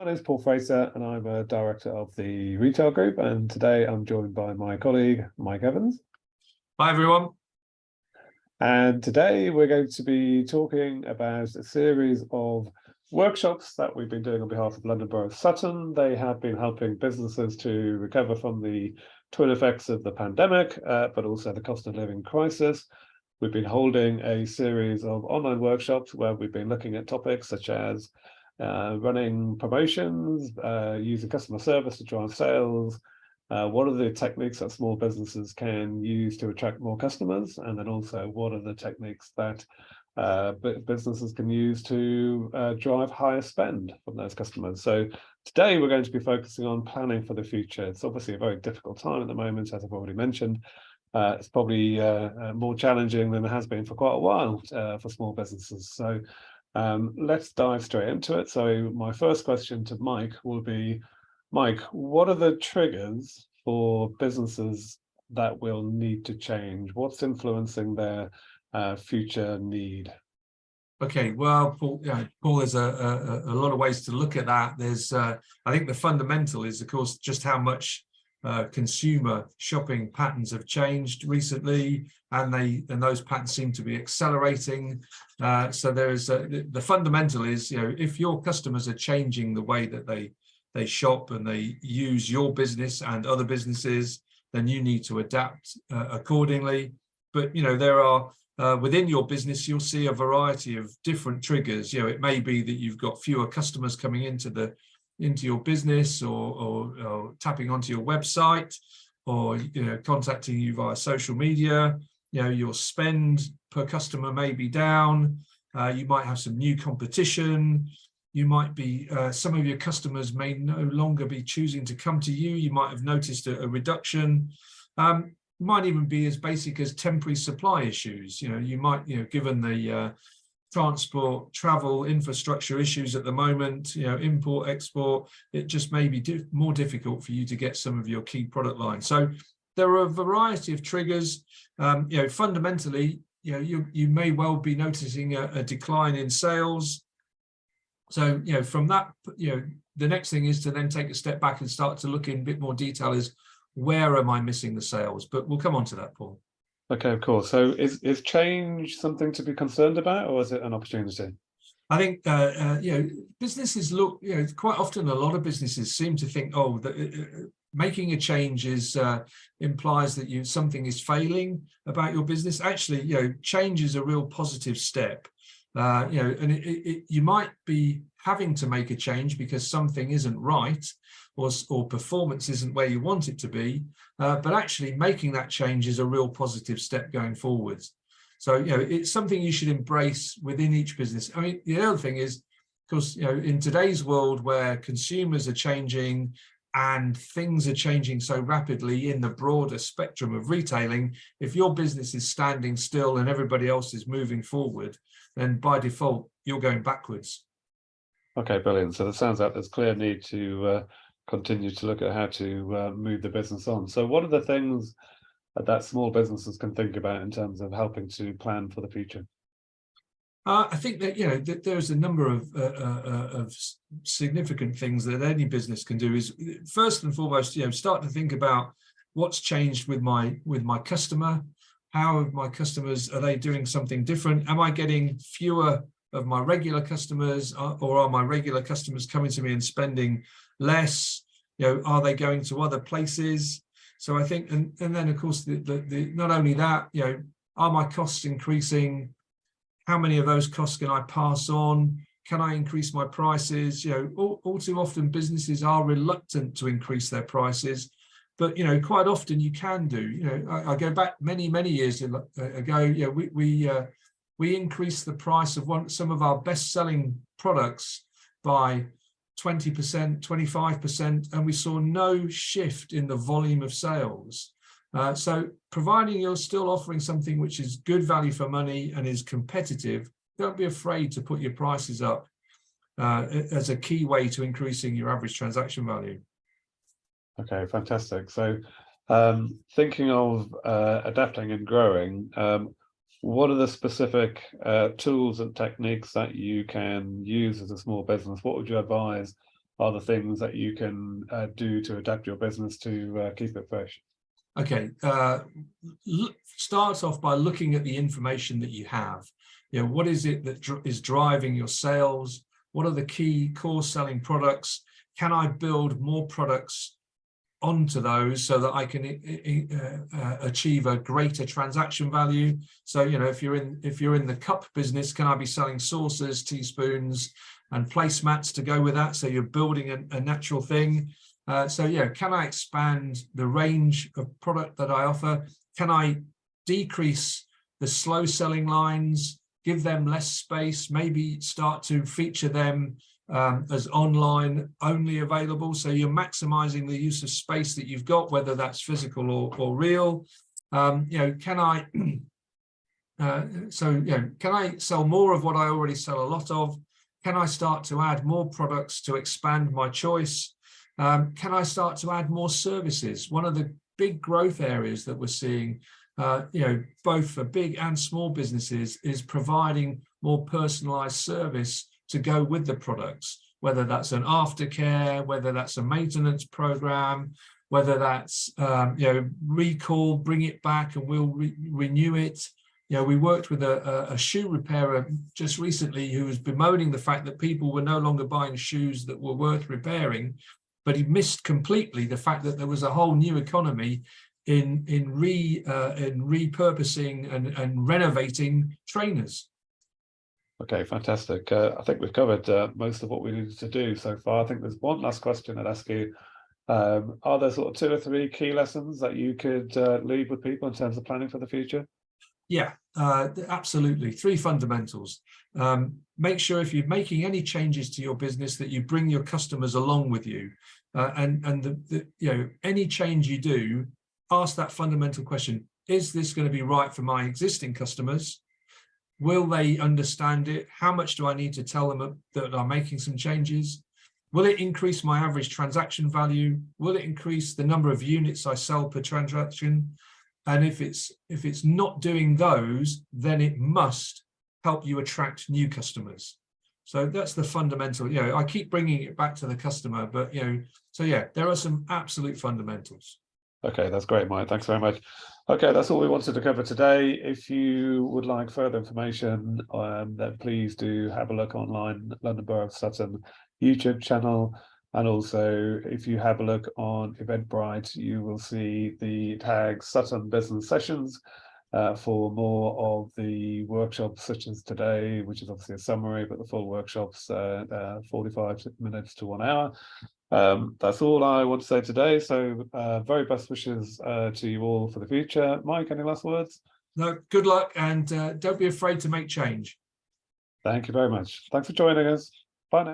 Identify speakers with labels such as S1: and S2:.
S1: My name is Paul Fraser and I'm a director of the retail group, and today I'm joined by my colleague Mike Evans.
S2: Hi everyone.
S1: And today we're going to be talking about a series of workshops that we've been doing on behalf of London Borough of Sutton. They have been helping businesses to recover from the twin effects of the pandemic, but also the cost of living crisis. We've been holding a series of online workshops where we've been looking at topics such as running promotions, using customer service to drive sales, what are the techniques that small businesses can use to attract more customers, and then also what are the techniques that businesses can use to drive higher spend from those customers. So today we're going to be focusing on planning for the future. It's obviously a very difficult time at the moment, as I've already mentioned. It's probably more challenging than it has been for quite a while for small businesses. So let's dive straight into it. So my first question to Mike will be, Mike, what are the triggers for businesses that will need to change? What's influencing their future need?
S2: Okay, well, Paul, there's a lot of ways to look at that. There's, I think the fundamental is, of course, just how much consumer shopping patterns have changed recently, and those patterns seem to be accelerating. So there's the fundamental is, if your customers are changing the way that they shop and they use your business and other businesses, then you need to adapt accordingly. But there are within your business, you'll see a variety of different triggers. It may be that you've got fewer customers coming into your business, or tapping onto your website, or contacting you via social media. Your spend per customer may be down. You might have some new competition. You might be some of your customers may no longer be choosing to come to you. You might have noticed a reduction. Might even be as basic as temporary supply issues. You might, given the transport, travel, infrastructure issues at the moment, import, export, it just may be more difficult for you to get some of your key product lines. So there are a variety of triggers. Fundamentally, you may well be noticing a decline in sales. So, from that, the next thing is to then take a step back and start to look in a bit more detail is, where am I missing the sales? But we'll come on to that, Paul.
S1: Okay, of course. So is change something to be concerned about, or is it an opportunity?
S2: I think, businesses look, quite often a lot of businesses seem to think, that making a change implies that something is failing about your business. Actually, change is a real positive step. And you might be having to make a change because something isn't right, or performance isn't where you want it to be, but actually making that change is a real positive step going forwards. So it's something you should embrace within each business. I mean, the other thing is, of course, in today's world where consumers are changing and things are changing so rapidly in the broader spectrum of retailing, if your business is standing still and everybody else is moving forward, then by default you're going backwards.
S1: Okay, brilliant. So it sounds like there's clear need to continue to look at how to move the business on. So what are the things that small businesses can think about in terms of helping to plan for the future?
S2: I think that that there's a number of significant things that any business can do. Is first and foremost, start to think about what's changed with my customer. How are my customers, are they doing something different? Am I getting fewer of my regular customers, or are my regular customers coming to me and spending less? Are they going to other places? So I think, and then of course, the not only that, are my costs increasing? How many of those costs can I pass on? Can I increase my prices? All too often businesses are reluctant to increase their prices, but quite often you can do. I go back many years ago. We increased the price of some of our best-selling products by 20%, 25%, and we saw no shift in the volume of sales. So providing you're still offering something which is good value for money and is competitive, don't be afraid to put your prices up as a key way to increasing your average transaction value.
S1: Okay, fantastic. So thinking of adapting and growing, what are the specific tools and techniques that you can use as a small business? What would you advise are the things that you can do to adapt your business to keep it fresh?
S2: Okay, start off by looking at the information that you have. You know, what is it that is driving your sales? What are the key core selling products? Can I build more products onto those so that I can achieve a greater transaction value? So, you know, if you're in the cup business, can I be selling saucers, teaspoons, and placemats to go with that? So you're building a natural thing. So, yeah, can I expand the range of product that I offer? Can I decrease the slow selling lines, give them less space, maybe start to feature them as online only available? So you're maximizing the use of space that you've got, whether that's physical or real. You know, can I can I sell more of what I already sell a lot of? Can I start to add more products to expand my choice? Can I start to add more services? One of the big growth areas that we're seeing, you know, both for big and small businesses, is providing more personalized service to go with the products, whether that's an aftercare, whether that's a maintenance program, whether that's you know, recall, bring it back and we'll renew it. You know, we worked with a shoe repairer just recently who was bemoaning the fact that people were no longer buying shoes that were worth repairing, but he missed completely the fact that there was a whole new economy in repurposing and renovating trainers.
S1: Okay, fantastic. I think we've covered most of what we needed to do so far. I think there's one last question I'd ask you. Are there sort of 2 or 3 key lessons that you could leave with people in terms of planning for the future?
S2: Yeah, absolutely. 3 fundamentals. Make sure if you're making any changes to your business that you bring your customers along with you. And you know, any change you do, ask that fundamental question: is this going to be right for my existing customers? Will they understand it? How much do I need to tell them that I'm making some changes? Will it increase my average transaction value? Will it increase the number of units I sell per transaction? And if it's not doing those, then it must help you attract new customers. So that's the fundamental. You know, I keep bringing it back to the customer, but you know, so yeah, there are some absolute fundamentals.
S1: Okay, that's great, Mike. Thanks very much. Okay, that's all we wanted to cover today. If you would like further information, then please do have a look online, London Borough of Sutton YouTube channel. And also, if you have a look on Eventbrite, you will see the tag Sutton Business Sessions for more of the workshops such as today, which is obviously a summary, but the full workshops, 45 minutes to 1 hour. That's all I want to say today. So very best wishes to you all for the future. Mike, any last words?
S2: No, good luck, and don't be afraid to make change.
S1: Thank you very much. Thanks for joining us. Bye now.